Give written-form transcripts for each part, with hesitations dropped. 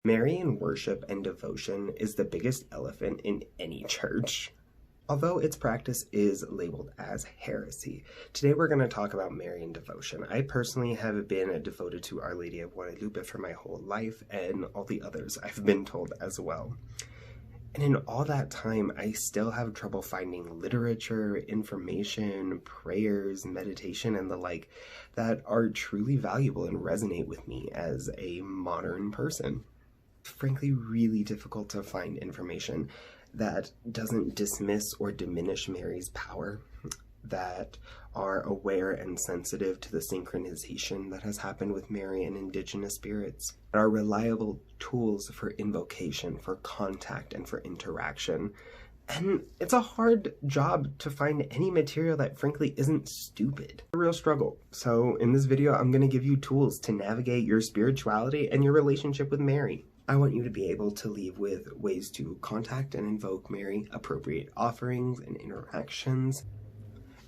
Marian worship and devotion is the biggest elephant in any church. Although its practice is labeled as heresy, today we're going to talk about Marian devotion. I personally have been devoted to Our Lady of Guadalupe for my whole life, and all the others I've been told as well. And in all that time, I still have trouble finding literature, information, prayers, meditation, and the like that are truly valuable and resonate with me as a modern person. It's frankly really difficult to find information that doesn't dismiss or diminish Mary's power, that are aware and sensitive to the synchronization that has happened with Mary and indigenous spirits, that are reliable tools for invocation, for contact, and for interaction. And it's a hard job to find any material that frankly isn't stupid. It's a real struggle. So in this video, I'm going to give you tools to navigate your spirituality and your relationship with Mary. I want you to be able to leave with ways to contact and invoke Mary, appropriate offerings and interactions,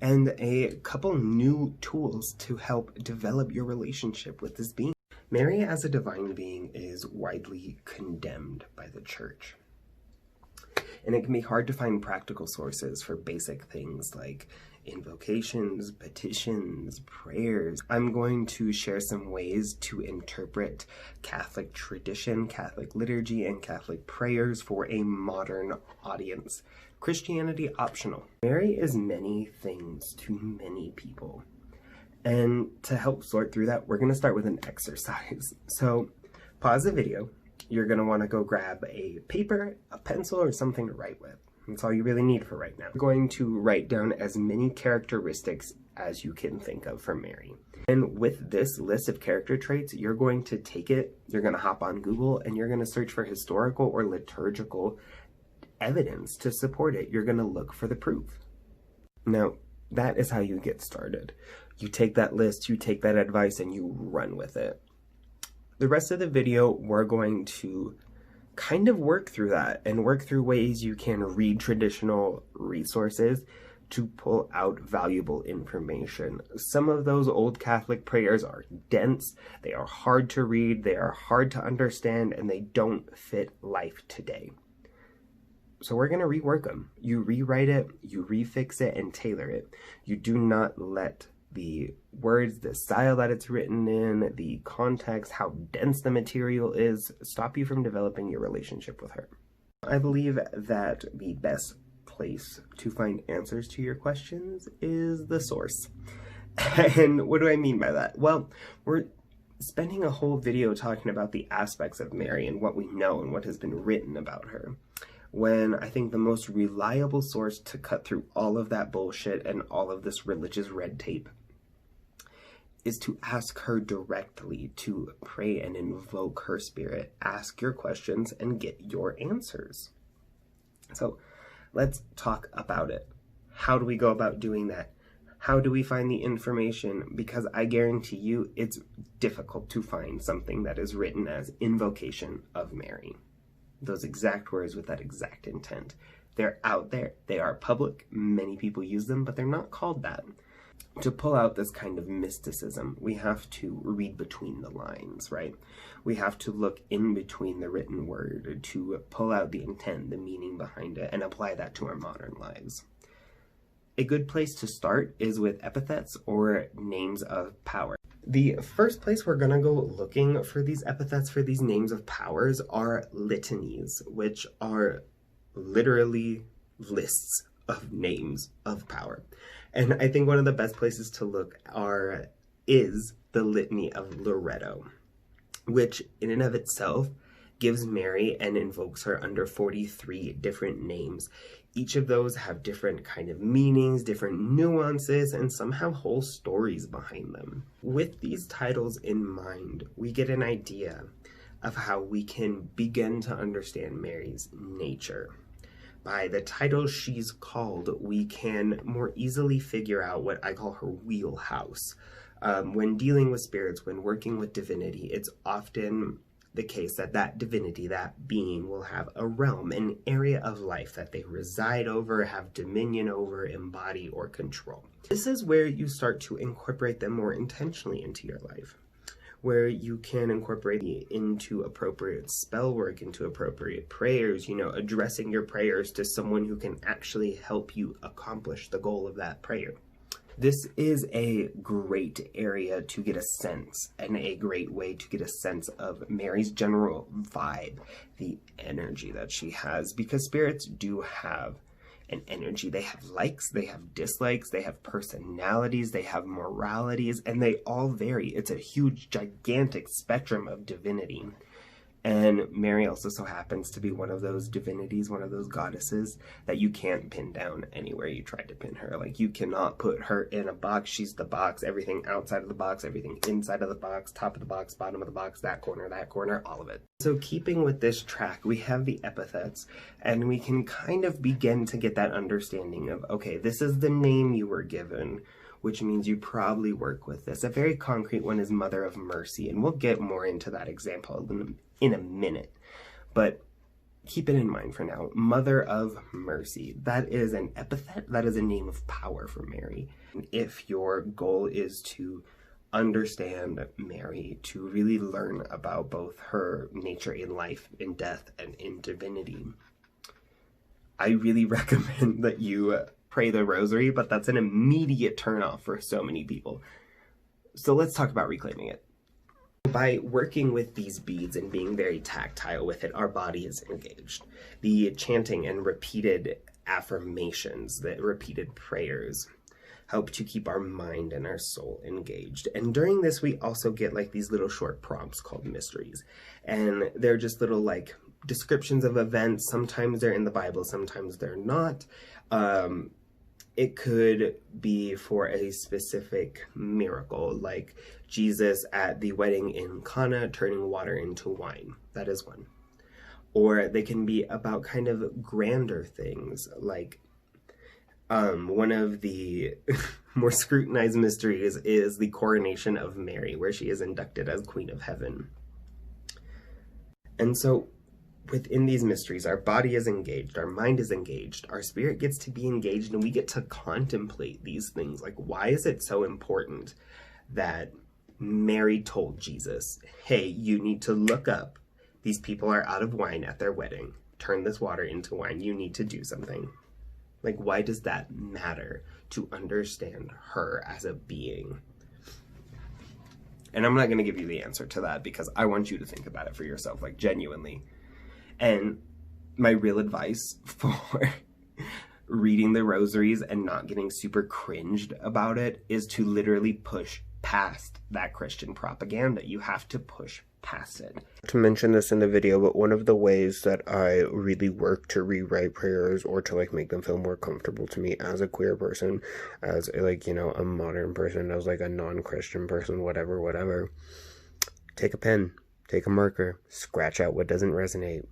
and a couple new tools to help develop your relationship with this being. Mary as a divine being is widely condemned by the church. And it can be hard to find practical sources for basic things like invocations, petitions, prayers. I'm going to share some ways to interpret Catholic tradition, Catholic liturgy, and Catholic prayers for a modern audience. Christianity optional. Mary is many things to many people. And to help sort through that, we're going to start with an exercise. So pause the video. You're going to want to go grab a paper, a pencil, or something to write with. That's all you really need for right now. You're going to write down as many characteristics as you can think of for Mary. And with this list of character traits, you're going to take it, you're going to hop on Google, and you're going to search for historical or liturgical evidence to support it. You're going to look for the proof. Now, that is how you get started. You take that list, you take that advice, and you run with it. The rest of the video, we're going to kind of work through that and work through ways you can read traditional resources to pull out valuable information. Some of those old Catholic prayers are dense, they are hard to read, they are hard to understand, and they don't fit life today. So we're going to rework them. You rewrite it, you refix it, and tailor it. You do not let the words, the style that it's written in, the context, how dense the material is, stop you from developing your relationship with her. I believe that the best place to find answers to your questions is the source. And what do I mean by that? Well, we're spending a whole video talking about the aspects of Mary and what we know and what has been written about her, when I think the most reliable source to cut through all of that bullshit and all of this religious red tape is to ask her directly, to pray and invoke her spirit, ask your questions, and get your answers. So let's talk about it. How do we go about doing that? How do we find the information? Because I guarantee you it's difficult to find something that is written as invocation of Mary. Those exact words with that exact intent. They're out there. They are public. Many people use them, but they're not called that. To pull out this kind of mysticism, we have to read between the lines, right? We have to look in between the written word to pull out the intent, the meaning behind it, and apply that to our modern lives. A good place to start is with epithets or names of power. The first place we're going to go looking for these epithets, for these names of powers, are litanies, which are literally lists of names of power. And I think one of the best places to look is the Litany of Loretto, which in and of itself gives Mary and invokes her under 43 different names. Each of those have different kind of meanings, different nuances, and some have whole stories behind them. With these titles in mind, we get an idea of how we can begin to understand Mary's nature. By the titles she's called, we can more easily figure out what I call her wheelhouse. When dealing with spirits, when working with divinity, it's often the case that that divinity, that being, will have a realm, an area of life that they reside over, have dominion over, embody, or control. This is where you start to incorporate them more intentionally into your life. where you can incorporate it into appropriate spell work, into appropriate prayers, you know, addressing your prayers to someone who can actually help you accomplish the goal of that prayer. This is a great area to get a sense, and a great way to get a sense of Mary's general vibe, the energy that she has, because spirits do have an energy. They have likes, they have dislikes, they have personalities, they have moralities, and they all vary. It's a huge, gigantic spectrum of divinity. And Mary also so happens to be one of those divinities, one of those goddesses that you can't pin down anywhere you try to pin her. Like, you cannot put her in a box. She's the box. Everything outside of the box, everything inside of the box, top of the box, bottom of the box, that corner, all of it. So keeping with this track, we have the epithets, and we can kind of begin to get that understanding of, okay, this is the name you were given, which means you probably work with this. A very concrete one is Mother of Mercy, and we'll get more into that example in a minute. But keep it in mind for now. Mother of Mercy, that is an epithet, that is a name of power for Mary. If your goal is to understand Mary, to really learn about both her nature in life, in death, and in divinity, I really recommend that you pray the rosary, but that's an immediate turnoff for so many people. So let's talk about reclaiming it. By working with these beads and being very tactile with it, our body is engaged. The chanting and repeated affirmations, the repeated prayers, help to keep our mind and our soul engaged. And during this, we also get like these little short prompts called mysteries. And they're just little like descriptions of events. Sometimes they're in the Bible, sometimes they're not. It could be for a specific miracle, like Jesus at the wedding in Cana turning water into wine. That is one. Or they can be about kind of grander things, like one of the more scrutinized mysteries is the coronation of Mary, where she is inducted as Queen of Heaven. And so within these mysteries, our body is engaged, our mind is engaged, our spirit gets to be engaged, and we get to contemplate these things. Like, why is it so important that Mary told Jesus, hey, you need to look up. These people are out of wine at their wedding. Turn this water into wine. You need to do something. Like, why does that matter to understand her as a being? And I'm not going to give you the answer to that because I want you to think about it for yourself, like genuinely. And my real advice for reading the rosaries and not getting super cringed about it is to literally push past that Christian propaganda. You have to push past it. To mention this in the video, but one of the ways that I really work to rewrite prayers or to like make them feel more comfortable to me as a queer person, as like, you know, a modern person, as like a non-Christian person, whatever, take a pen, take a marker, scratch out what doesn't resonate.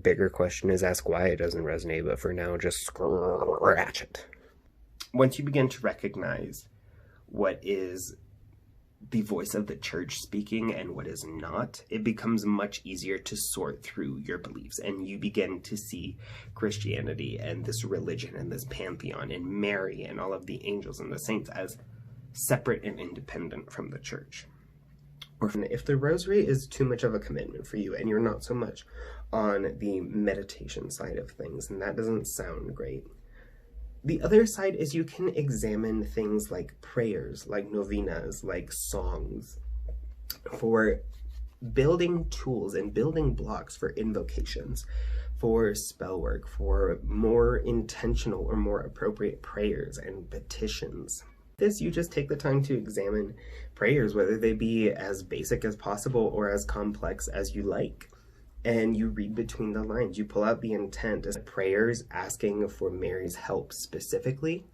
Bigger question is ask why it doesn't resonate, but for now, just scratch it. Once you begin to recognize what is the voice of the church speaking and what is not, it becomes much easier to sort through your beliefs, and you begin to see Christianity and this religion and this pantheon and Mary and all of the angels and the saints as separate and independent from the church. Or if the rosary is too much of a commitment for you and you're not so much on the meditation side of things, and that doesn't sound great, the other side is you can examine things like prayers, like novenas, like songs, for building tools and building blocks for invocations, for spell work, for more intentional or more appropriate prayers and petitions. This, you just take the time to examine prayers, whether they be as basic as possible or as complex as you like. And you read between the lines. You pull out the intent. As prayers asking for Mary's help specifically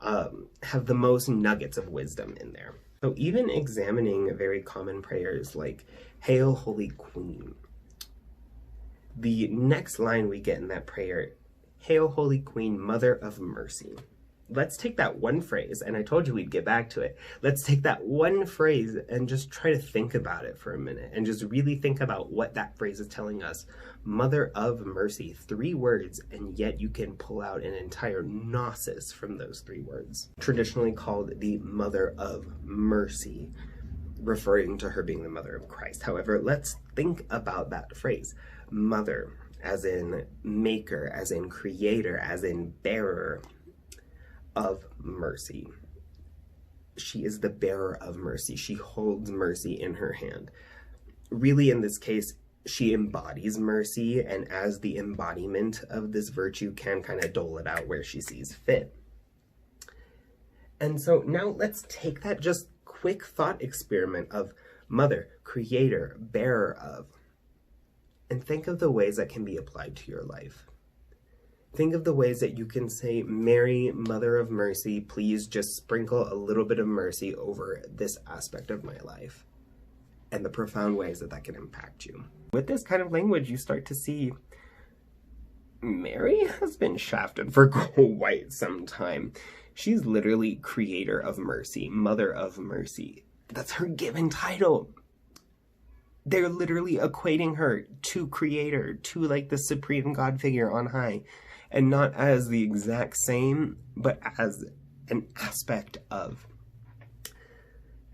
have the most nuggets of wisdom in there. So even examining very common prayers like, Hail, Holy Queen. The next line we get in that prayer, Hail, Holy Queen, Mother of Mercy. Let's take that one phrase, and I told you we'd get back to it. Let's take that one phrase and just try to think about it for a minute and just really think about what that phrase is telling us. Mother of Mercy, 3 words, and yet you can pull out an entire gnosis from those 3 words. Traditionally called the Mother of Mercy. referring to her being the mother of Christ. However, let's think about that phrase. Mother, as in maker, as in creator, as in bearer of mercy. She is the bearer of mercy. She holds mercy in her hand. Really, in this case, she embodies mercy, and as the embodiment of this virtue can kind of dole it out where she sees fit. And so now let's take that just quick thought experiment of mother, creator, bearer of, and think of the ways that can be applied to your life. Think of the ways that you can say, Mary, Mother of Mercy, please just sprinkle a little bit of mercy over this aspect of my life, and the profound ways that that can impact you. With this kind of language, you start to see Mary has been shafted for quite some time. She's literally creator of mercy, mother of mercy. That's her given title. They're literally equating her to creator, to like the supreme God figure on high. And not as the exact same, but as an aspect of.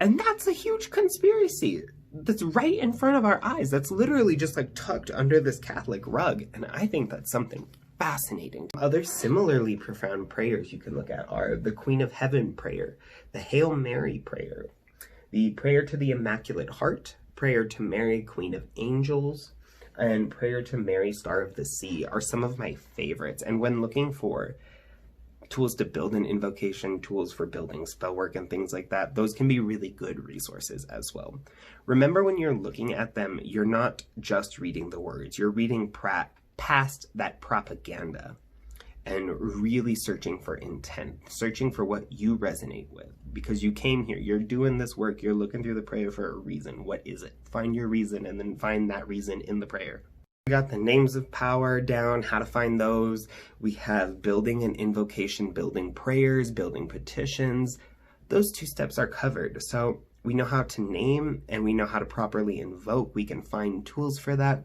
And that's a huge conspiracy that's right in front of our eyes. That's literally just like tucked under this Catholic rug. And I think that's something fascinating. Other similarly profound prayers you can look at are the Queen of Heaven prayer, the Hail Mary prayer, the prayer to the Immaculate Heart, prayer to Mary, Queen of Angels, and prayer to Mary, Star of the Sea are some of my favorites. And when looking for tools to build an invocation, tools for building spell work and things like that, those can be really good resources as well. Remember, when you're looking at them, you're not just reading the words, you're reading past that propaganda and really searching for intent, searching for what you resonate with, because you came here, you're doing this work, you're looking through the prayer for a reason. What is it? Find your reason and then find that reason in the prayer. We got the names of power down, how to find those. We have building an invocation, building prayers, building petitions. Those 2 steps are covered. So we know how to name and we know how to properly invoke. We can find tools for that.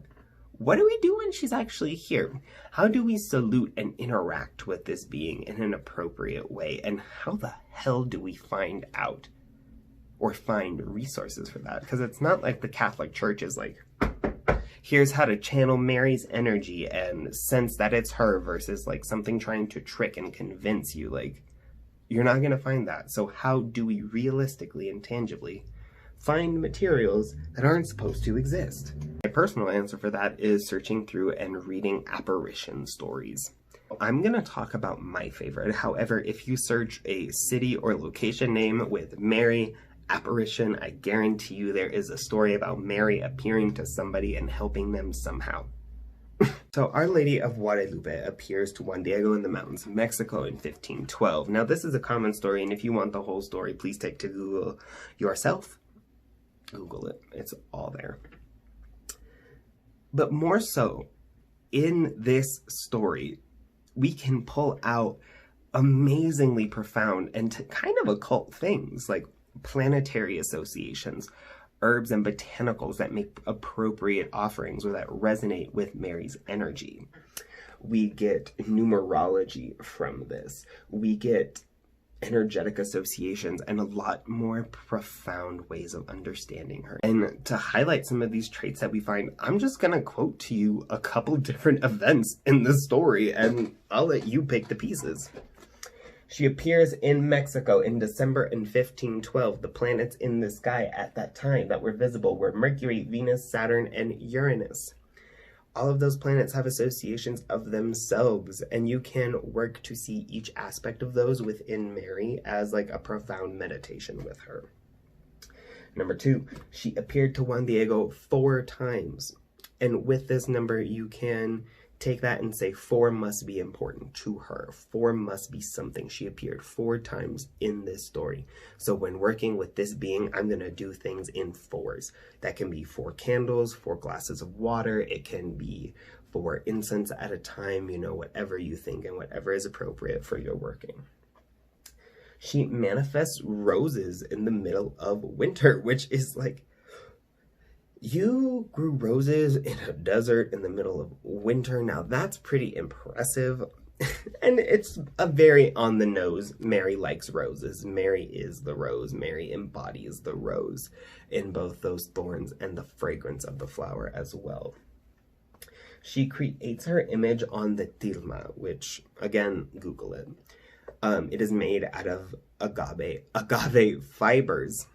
What do we do when she's actually here? How do we salute and interact with this being in an appropriate way? And how the hell do we find out or find resources for that? Because it's not like the Catholic Church is like, here's how to channel Mary's energy and sense that it's her, versus like something trying to trick and convince you. Like, you're not going to find that. So how do we realistically and tangibly find materials that aren't supposed to exist? My personal answer for that is searching through and reading apparition stories. I'm going to talk about my favorite. However, if you search a city or location name with Mary, apparition, I guarantee you there is a story about Mary appearing to somebody and helping them somehow. So Our Lady of Guadalupe appears to Juan Diego in the mountains of Mexico in 1512. Now, this is a common story, and if you want the whole story, please take to Google yourself. Google it. It's all there. But more so, in this story, we can pull out amazingly profound and kind of occult things like planetary associations, herbs and botanicals that make appropriate offerings or that resonate with Mary's energy. We get numerology from this. We get energetic associations and a lot more profound ways of understanding her. And to highlight some of these traits that we find, I'm just gonna quote to you a couple different events in the story and I'll let you pick the pieces. She appears in Mexico in December in 1512. The planets in the sky at that time that were visible were Mercury, Venus, Saturn, and Uranus. All of those planets have associations of themselves, and you can work to see each aspect of those within Mary as like a profound meditation with her. Number 2, she appeared to Juan Diego 4 times. And with this number, you can take that and say 4 must be important to her. 4 must be something. She appeared 4 times in this story. So when working with this being, I'm going to do things in 4s. That can be 4 candles, 4 glasses of water. It can be 4 incense at a time, you know, whatever you think and whatever is appropriate for your working. She manifests roses in the middle of winter, which is like, you grew roses in a desert in the middle of winter. Now that's pretty impressive. And it's a very on the nose, Mary likes roses. Mary is the rose. Mary embodies the rose in both those thorns and the fragrance of the flower as well. She creates her image on the tilma, which, again, Google it. It is made out of agave fibers,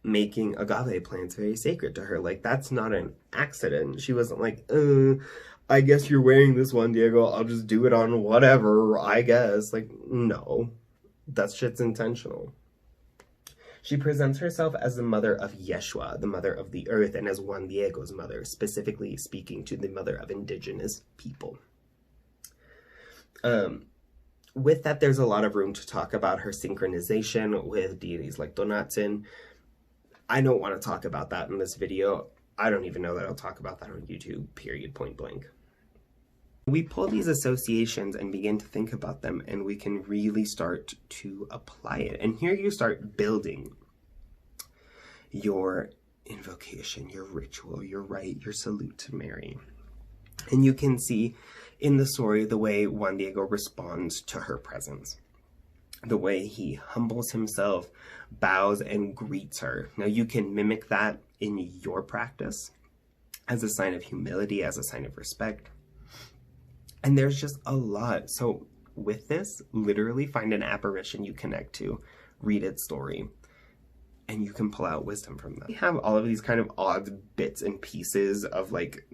making agave plants very sacred to her. Like, that's not an accident. She wasn't like, I guess you're wearing this one, Diego. I'll just do it on whatever, I guess. Like, no. That shit's intentional. She presents herself as the mother of Yeshua, the mother of the earth, and as Juan Diego's mother, specifically speaking to the mother of indigenous people. With that, there's a lot of room to talk about her synchronization with deities like Donatin. I don't want to talk about that in this video. I don't even know that I'll talk about that on YouTube, period, point blank. We pull these associations and begin to think about them, and we can really start to apply it. And here you start building your invocation, your ritual, your rite, your salute to Mary. And you can see in the story the way Juan Diego responds to her presence. The way he humbles himself, bows, and greets her. Now you can mimic that in your practice as a sign of humility, as a sign of respect. And there's just a lot. So with this, literally find an apparition you connect to, read its story, and you can pull out wisdom from that. We have all of these kind of odd bits and pieces of like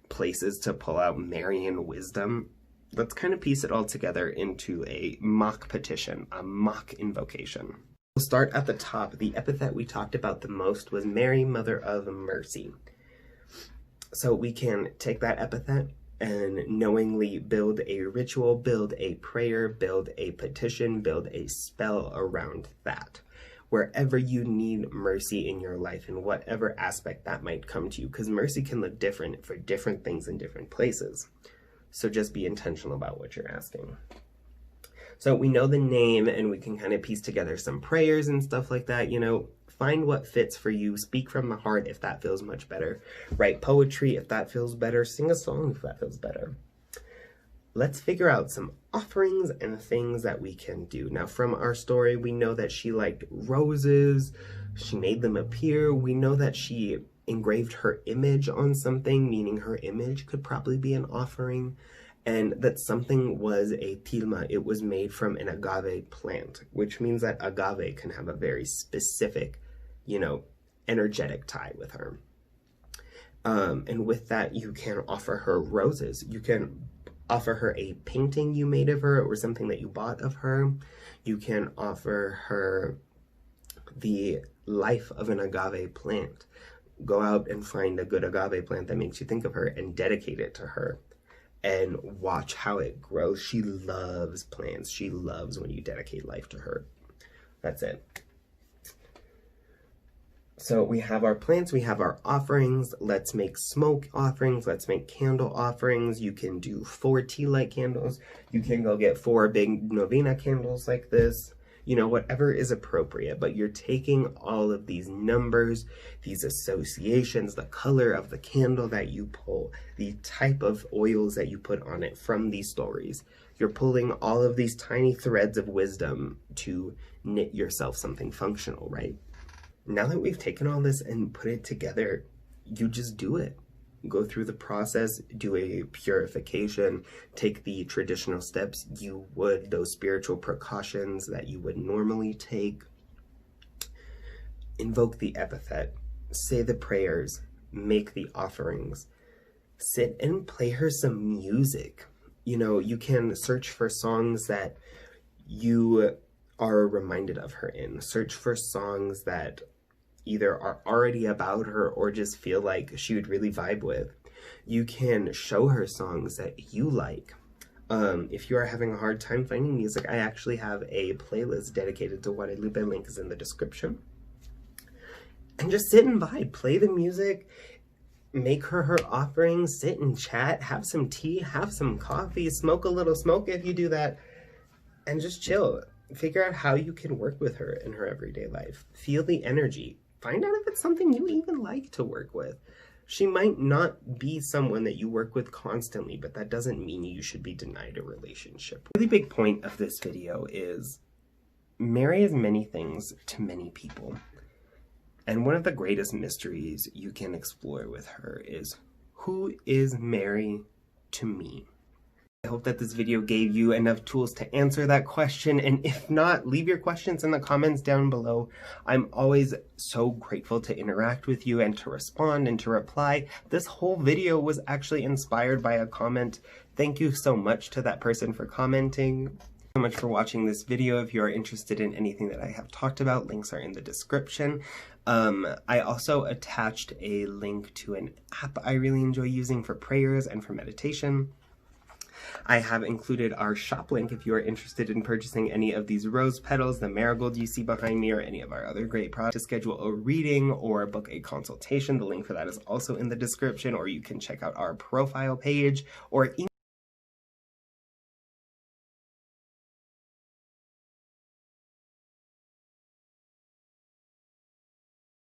places to pull out Marian wisdom. Let's kind of piece it all together into a mock petition, a mock invocation. We'll start at the top. The epithet we talked about the most was Mary, Mother of Mercy. So we can take that epithet and knowingly build a ritual, build a prayer, build a petition, build a spell around that. Wherever you need mercy in your life, in whatever aspect that might come to you, because mercy can look different for different things in different places. So just be intentional about what you're asking. So we know the name and we can kind of piece together some prayers and stuff like that, you know. Find what fits for you. Speak from the heart if that feels much better. Write poetry if that feels better. Sing a song if that feels better. Let's figure out some offerings and things that we can do. Now, from our story, we know that she liked roses. She made them appear. We know that she engraved her image on something, meaning her image could probably be an offering. And that something was a tilma. It was made from an agave plant, which means that agave can have a very specific, you know, energetic tie with her. And with that, you can offer her roses. You can offer her a painting you made of her or something that you bought of her. You can offer her the life of an agave plant. Go out and find a good agave plant that makes you think of her and dedicate it to her. And watch how it grows. She loves plants. She loves when you dedicate life to her. That's it. So we have our plants, we have our offerings. Let's make smoke offerings. Let's make candle offerings. You can do 4 tea light candles. You can go get 4 big novena candles like this. You know, whatever is appropriate, but you're taking all of these numbers, these associations, the color of the candle that you pull, the type of oils that you put on it from these stories. You're pulling all of these tiny threads of wisdom to knit yourself something functional, right? Now that we've taken all this and put it together, you just do it. Go through the process, do a purification, take the traditional steps you would, those spiritual precautions that you would normally take. Invoke the epithet, say the prayers, make the offerings, sit and play her some music. You know, you can search for songs that you are reminded of her in. Search for songs that either are already about her or just feel like she would really vibe with. You can show her songs that you like. If you are having a hard time finding music, I actually have a playlist dedicated to Guadalupe. Link is in the description. And just sit and vibe, play the music, make her offerings, sit and chat, have some tea, have some coffee, smoke a little smoke if you do that, and just chill. Figure out how you can work with her in her everyday life. Feel the energy. Find out if it's something you even like to work with. She might not be someone that you work with constantly, but that doesn't mean you should be denied a relationship. A really big point of this video is Mary is many things to many people. And one of the greatest mysteries you can explore with her is, who is Mary to me? I hope that this video gave you enough tools to answer that question, and if not, leave your questions in the comments down below. I'm always so grateful to interact with you and to respond and to reply. This whole video was actually inspired by a comment. Thank you so much to that person for commenting. Thank you so much for watching this video. If you are interested in anything that I have talked about, links are in the description. I also attached a link to an app I really enjoy using for prayers and for meditation. I have included our shop link if you are interested in purchasing any of these rose petals, the marigold you see behind me, or any of our other great products. To schedule a reading or book a consultation, the link for that is also in the description, or you can check out our profile page or email